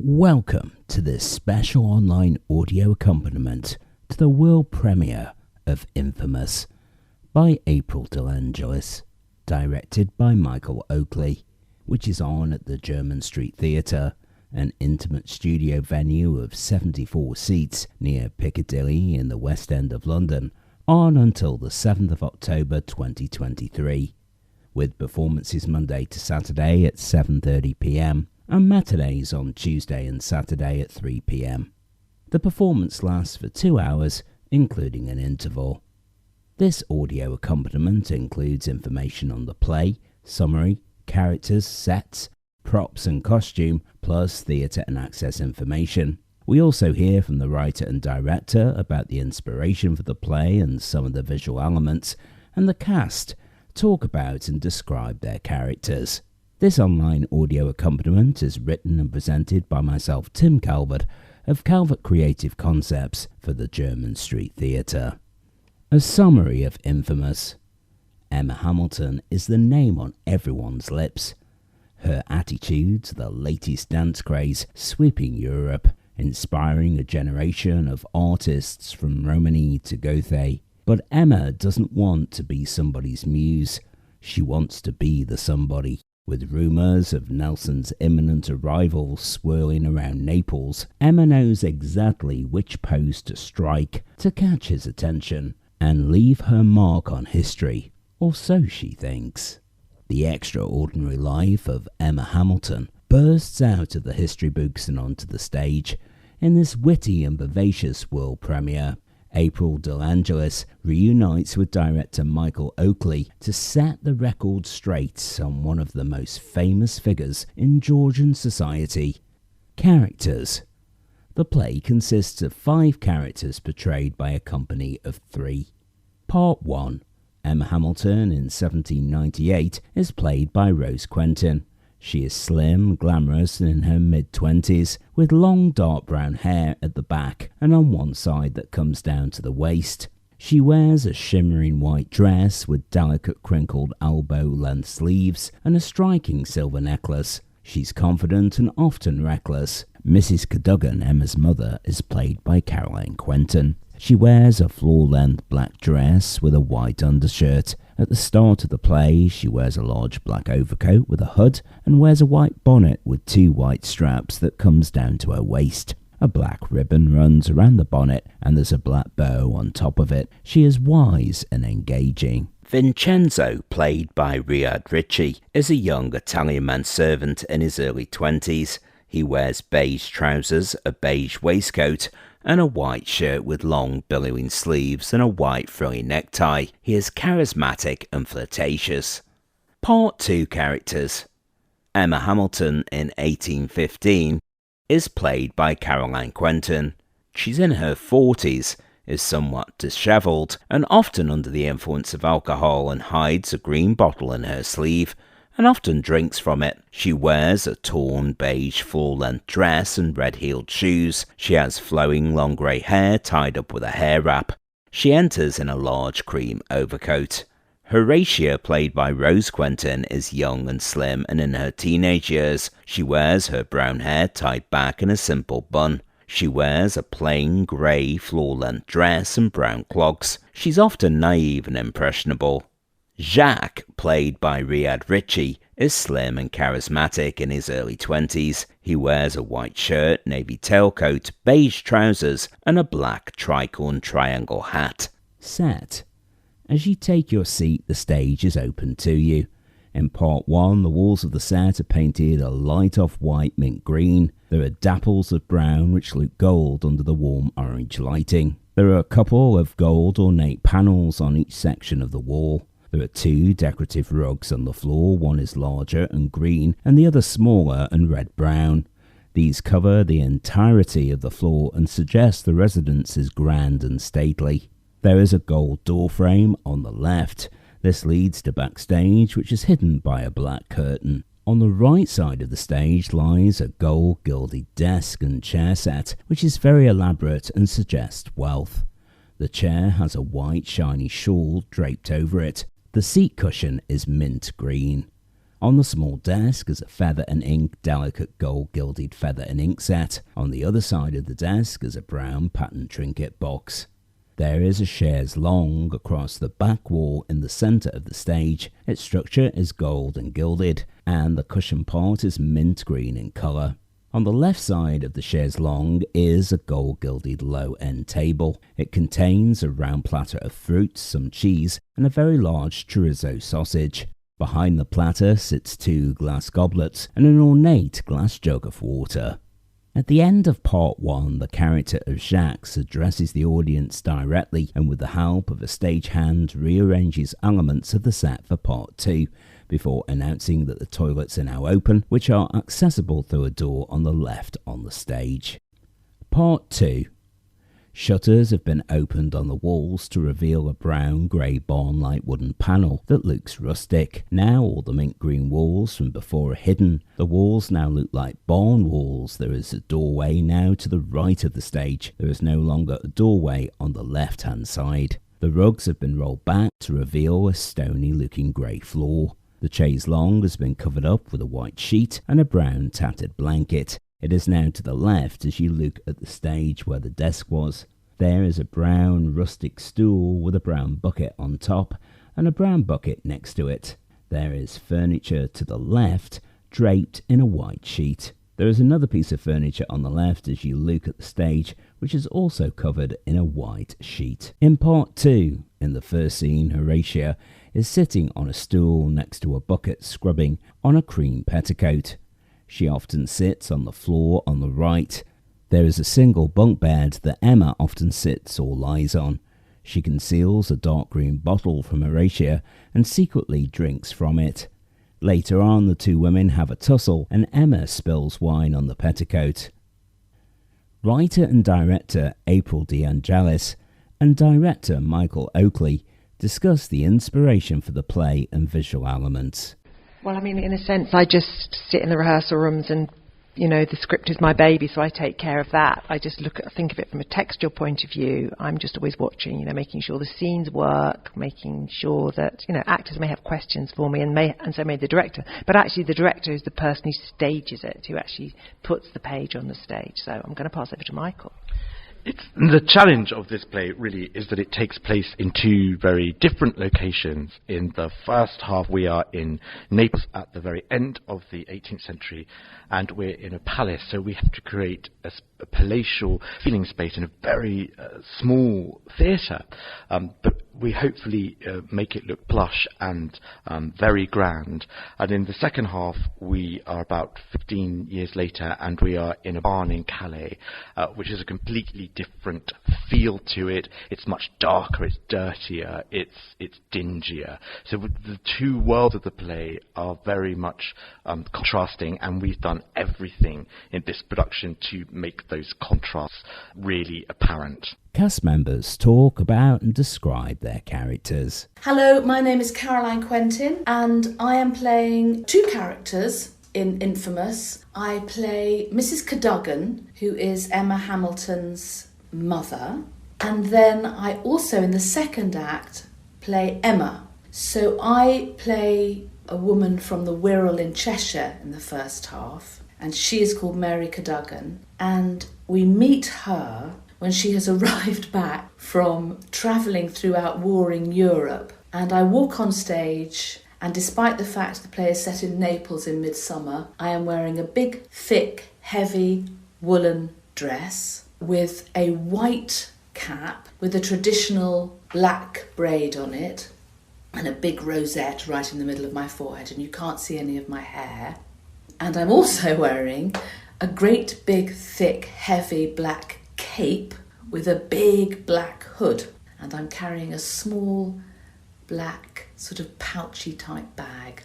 Welcome to this special online audio accompaniment to the world premiere of Infamous by April de Angelis, directed by Michael Oakley, which is on at the Jermyn Street Theatre, an intimate studio venue of 74 seats near Piccadilly in the West End of London, on until the 7th of October 2023, with performances Monday to Saturday at 7:30 p.m. and matinees on Tuesday and Saturday at 3 p.m. The performance lasts for 2 hours, including an interval. This audio accompaniment includes information on the play, summary, characters, sets, props and costume, plus theatre and access information. We also hear from the writer and director about the inspiration for the play and some of the visual elements, and the cast talk about and describe their characters. This online audio accompaniment is written and presented by myself, Tim Calvert, of Calvert Creative Concepts for the Jermyn Street Theatre. A summary of Infamous. Emma Hamilton is the name on everyone's lips. Her attitude to the latest dance craze sweeping Europe, inspiring a generation of artists from Romany to Gothe. But Emma doesn't want to be somebody's muse. She wants to be the somebody. With rumours of Nelson's imminent arrival swirling around Naples, Emma knows exactly which pose to strike to catch his attention and leave her mark on history, or so she thinks. The extraordinary life of Emma Hamilton bursts out of the history books and onto the stage in this witty and vivacious world premiere. April de Angelis reunites with director Michael Oakley to set the record straight on one of the most famous figures in Georgian society. Characters. The play consists of 5 characters portrayed by a company of 3. Part 1. Emma Hamilton in 1798 is played by Rose Quentin. She is slim, glamorous and in her mid-20s, with long dark brown hair at the back and on one side that comes down to the waist. She wears a shimmering white dress with delicate crinkled elbow-length sleeves and a striking silver necklace. She's confident and often reckless. Mrs. Cadogan, Emma's mother, is played by Caroline Quentin. She wears a floor-length black dress with a white undershirt. At the start of the play, she wears a large black overcoat with a hood and wears a white bonnet with 2 white straps that comes down to her waist. A black ribbon runs around the bonnet and there's a black bow on top of it. She is wise and engaging. Vincenzo, played by Riyad Ricci, is a young Italian manservant in his early 20s. He wears beige trousers, a beige waistcoat, and a white shirt with long billowing sleeves and a white frilly necktie. He is charismatic and flirtatious. Part 2 characters. Emma Hamilton in 1815 is played by Caroline Quentin. She's in her 40s, is somewhat dishevelled and often under the influence of alcohol and hides a green bottle in her sleeve and often drinks from it. She wears a torn beige full-length dress and red-heeled shoes. She has flowing long grey hair tied up with a hair wrap. She enters in a large cream overcoat. Horatia, played by Rose Quentin, is young and slim and in her teenage years. She wears her brown hair tied back in a simple bun. She wears a plain grey floor-length dress and brown clogs. She's often naive and impressionable. Jacques, played by Riyad Ricci, is slim and charismatic in his early 20s. He wears a white shirt, navy tailcoat, beige trousers, and a black tricorn triangle hat. Set. As you take your seat, the stage is open to you. In part 1, the walls of the set are painted a light off-white mint green. There are dapples of brown which look gold under the warm orange lighting. There are a couple of gold ornate panels on each section of the wall. There are 2 decorative rugs on the floor. One is larger and green and the other smaller and red-brown. These cover the entirety of the floor and suggest the residence is grand and stately. There is a gold door frame on the left. This leads to backstage, which is hidden by a black curtain. On the right side of the stage lies a gold gilded desk and chair set, which is very elaborate and suggests wealth. The chair has a white shiny shawl draped over it. The seat cushion is mint green. On the small desk is a feather and ink delicate gold gilded feather and ink set. On the other side of the desk is a brown patterned trinket box. There is a chaise longue across the back wall in the centre of the stage. Its structure is gold and gilded, and the cushion part is mint green in colour. On the left side of the chaise longue is a gold-gilded low-end table. It contains a round platter of fruits, some cheese, and a very large chorizo sausage. Behind the platter sits 2 glass goblets and an ornate glass jug of water. At the end of part 1, the character of Jacques addresses the audience directly and with the help of a stagehand rearranges elements of the set for part 2, before announcing that the toilets are now open, which are accessible through a door on the left on the stage. Part 2. Shutters have been opened on the walls to reveal a brown-grey barn-like wooden panel that looks rustic. Now all the mint green walls from before are hidden. The walls now look like barn walls. There is a doorway now to the right of the stage. There is no longer a doorway on the left-hand side. The rugs have been rolled back to reveal a stony-looking grey floor. The chaise longue has been covered up with a white sheet and a brown tattered blanket. It is now to the left as you look at the stage where the desk was. There is a brown rustic stool with a brown bucket on top and a brown bucket next to it. There is furniture to the left draped in a white sheet. There is another piece of furniture on the left as you look at the stage, which is also covered in a white sheet. In part 2, in the first scene, Horatia is sitting on a stool next to a bucket scrubbing on a cream petticoat. She often sits on the floor on the right. There is a single bunk bed that Emma often sits or lies on. She conceals a dark green bottle from Horatia and secretly drinks from it. Later on, the 2 women have a tussle and Emma spills wine on the petticoat. Writer and director April de Angelis and director Michael Oakley discuss the inspiration for the play and visual elements. Well, I mean, in a sense, I just sit in the rehearsal rooms and, the script is my baby, so I take care of that. I just think of it from a textual point of view. I'm just always watching, making sure the scenes work, making sure that, actors may have questions for me and so may the director. But actually the director is the person who stages it, who actually puts the page on the stage. So I'm going to pass over to Michael. The challenge of this play really is that it takes place in 2 very different locations. In the first half we are in Naples at the very end of the 18th century, and we're in a palace, so we have to create a palatial feeling space in a very small theatre, but we hopefully make it look plush and very grand. And in the second half we are about 15 years later and we are in a barn in Calais, which is a completely different feel to it. It's much darker, it's dirtier, it's dingier. So the 2 worlds of the play are very much contrasting, and we've done everything in this production to make those contrasts really apparent. Cast members talk about and describe their characters. Hello, my name is Caroline Quentin and I am playing 2 characters in Infamous. I play Mrs. Cadogan, who is Emma Hamilton's mother, and then I also, in the second act, play Emma. So I play a woman from the Wirral in Cheshire in the first half, and she is called Mary Cadogan, and we meet her when she has arrived back from travelling throughout warring Europe. And I walk on stage, and despite the fact the play is set in Naples in midsummer, I am wearing a big, thick, heavy woolen dress with a white cap with a traditional black braid on it and a big rosette right in the middle of my forehead, and you can't see any of my hair. And I'm also wearing a great big, thick, heavy black cape with a big black hood, and I'm carrying a small black sort of pouchy type bag.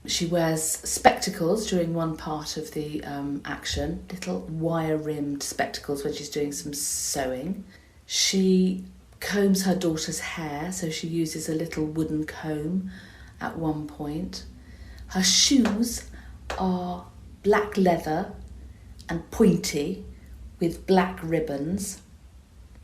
She wears spectacles during one part of the action, little wire-rimmed spectacles when she's doing some sewing. She combs her daughter's hair, so she uses a little wooden comb at one point. Her shoes are black leather and pointy with black ribbons.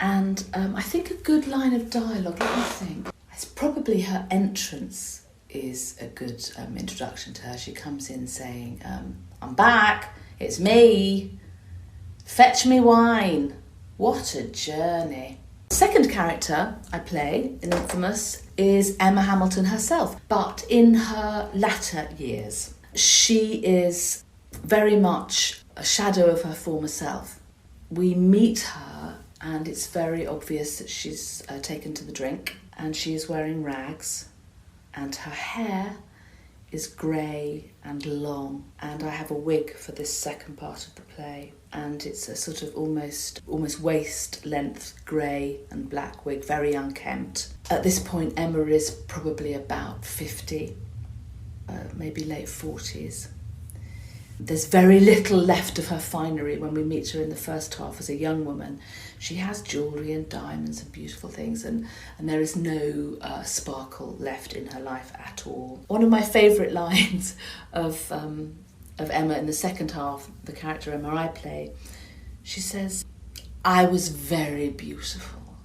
And I think a good line of dialogue, let me think. It's probably her entrance is a good introduction to her. She comes in saying, I'm back, it's me, fetch me wine. What a journey. Second character I play in Infamous is Emma Hamilton herself, but in her latter years. She is very much a shadow of her former self. We meet her and it's very obvious that she's taken to the drink, and she is wearing rags and her hair is grey and long, and I have a wig for this second part of the play, and it's a sort of almost waist length grey and black wig, very unkempt. At this point Emma is probably about 50, maybe late 40s. There's very little left of her finery when we meet her in the first half as a young woman. She has jewellery and diamonds and beautiful things, and there is no sparkle left in her life at all. One of my favourite lines of Emma in the second half, the character Emma I play, she says, I was very beautiful.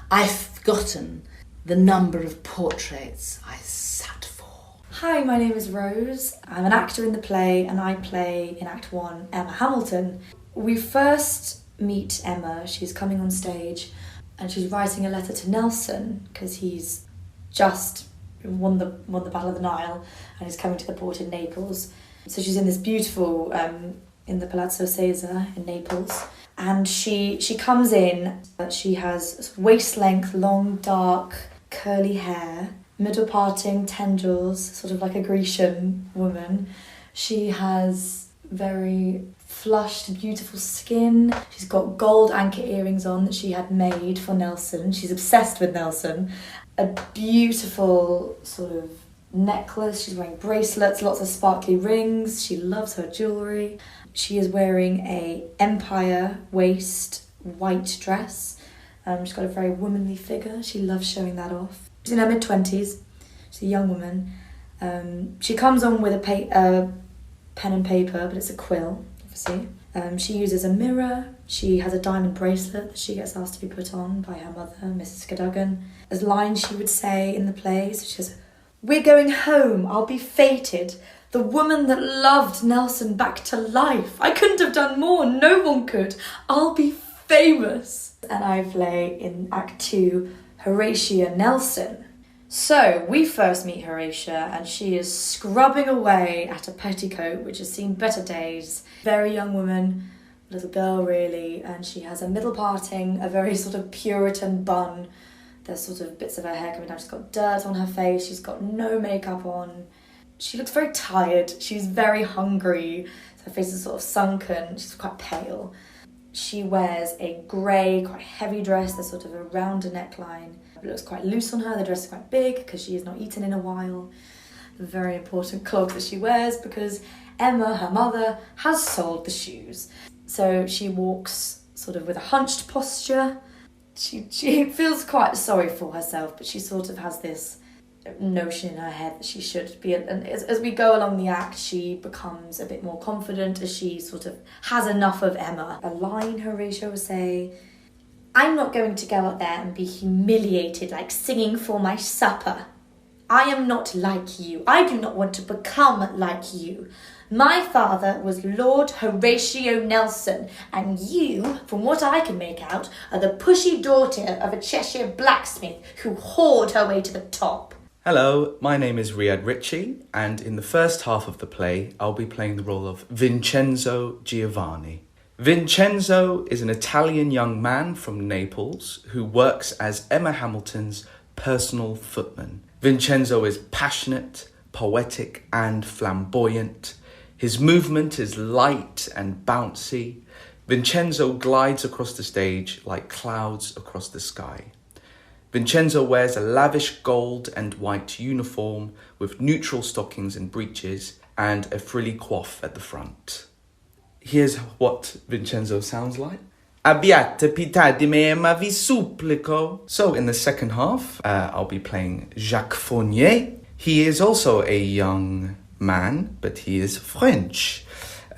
I've forgotten the number of portraits I sat for. Hi, my name is Rose. I'm an actor in the play, and I play in Act 1 Emma Hamilton. We first meet Emma. She's coming on stage and she's writing a letter to Nelson because he's just won the Battle of the Nile and is coming to the port in Naples. So she's in this beautiful, in the Palazzo Caesar in Naples, and she comes in. She has waist-length, long, dark, curly hair, middle parting tendrils, sort of like a Grecian woman. She has very flushed, beautiful skin. She's got gold anchor earrings on that she had made for Nelson. She's obsessed with Nelson. A beautiful sort of necklace. She's wearing bracelets, lots of sparkly rings. She loves her jewellery. She is wearing a empire waist white dress. She's got a very womanly figure. She loves showing that off. She's in her mid-20s. She's a young woman. She comes on with a pen and paper, but it's a quill, obviously. She uses a mirror. She has a diamond bracelet that she gets asked to be put on by her mother, Mrs. Cadogan. As lines she would say in the play, so she says, "We're going home, I'll be fated. The woman that loved Nelson back to life. I couldn't have done more, no one could. I'll be famous." And I play in Act 2 Horatia Nelson. So we first meet Horatia and she is scrubbing away at a petticoat which has seen better days. Very young woman, little girl really, and she has a middle parting, a very sort of Puritan bun. There's sort of bits of her hair coming down. She's got dirt on her face. She's got no makeup on. She looks very tired. She's very hungry. Her face is sort of sunken. She's quite pale. She wears a grey, quite heavy dress. There's sort of a rounder neckline. It looks quite loose on her. The dress is quite big because she has not eaten in a while. A very important clog that she wears because Emma, her mother, has sold the shoes. So she walks sort of with a hunched posture. She feels quite sorry for herself, but she sort of has this notion in her head that she should be, and as we go along the act she becomes a bit more confident as she sort of has enough of Emma. A line Horatio will say, "I'm not going to go out there and be humiliated like singing for my supper. I am not like you. I do not want to become like you. My father was Lord Horatio Nelson, and you, from what I can make out, are the pushy daughter of a Cheshire blacksmith who whored her way to the top." Hello, my name is Riyad Ritchie, and in the first half of the play, I'll be playing the role of Vincenzo Giovanni. Vincenzo is an Italian young man from Naples who works as Emma Hamilton's personal footman. Vincenzo is passionate, poetic, and flamboyant. His movement is light and bouncy. Vincenzo glides across the stage like clouds across the sky. Vincenzo wears a lavish gold and white uniform with neutral stockings and breeches and a frilly coif at the front. Here's what Vincenzo sounds like. Abbiate pietà di me, ma vi supplico. So in the second half, I'll be playing Jacques Fournier. He is also a young man, but he is French.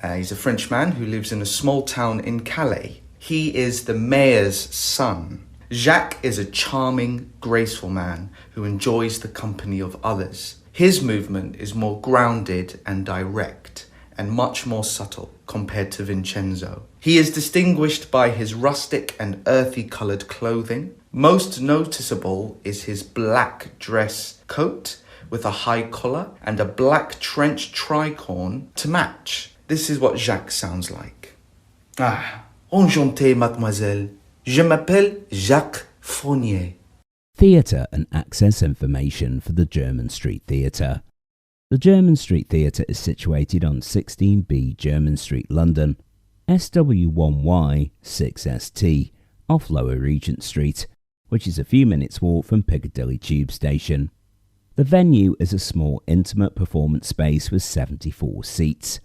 He's a French man who lives in a small town in Calais. He is the mayor's son. Jacques is a charming, graceful man who enjoys the company of others. His movement is more grounded and direct, and much more subtle compared to Vincenzo. He is distinguished by his rustic and earthy coloured clothing. Most noticeable is his black dress coat with a high collar and a black trench tricorn to match. This is what Jacques sounds like. Enchanté, mademoiselle. Je m'appelle Jacques Fournier. Theatre and access information for the Jermyn Street Theatre. The Jermyn Street Theatre is situated on 16B Jermyn Street, London, SW1Y 6ST, off Lower Regent Street, which is a few minutes' walk from Piccadilly Tube Station. The venue is a small, intimate performance space with 74 seats.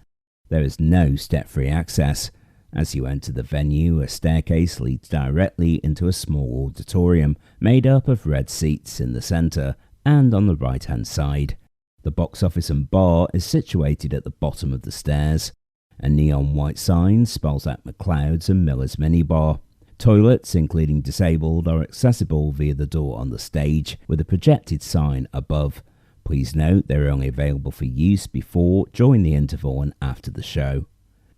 There is no step-free access. As you enter the venue, a staircase leads directly into a small auditorium made up of red seats in the centre and on the right-hand side. The box office and bar is situated at the bottom of the stairs. A neon white sign spells out McLeod's and Miller's minibar. Toilets, including disabled, are accessible via the door on the stage with a projected sign above. Please note they are only available for use before, during the interval and after the show.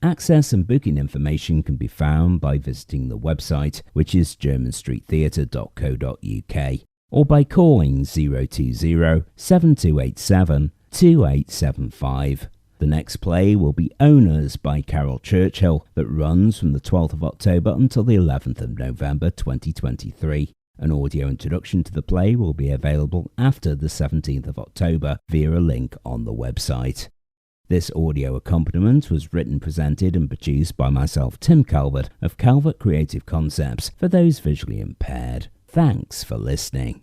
Access and booking information can be found by visiting the website, which is jermynstreettheatre.co.uk, or by calling 020 7287 2875. The next play will be Owners by Carol Churchill, that runs from the 12th of October until the 11th of November 2023. An audio introduction to the play will be available after the 17th of October via a link on the website. This audio accompaniment was written, presented and produced by myself, Tim Calvert, of Calvert Creative Concepts for those visually impaired. Thanks for listening.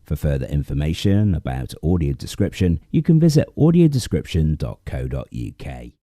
For further information about audio description, you can visit audiodescription.co.uk.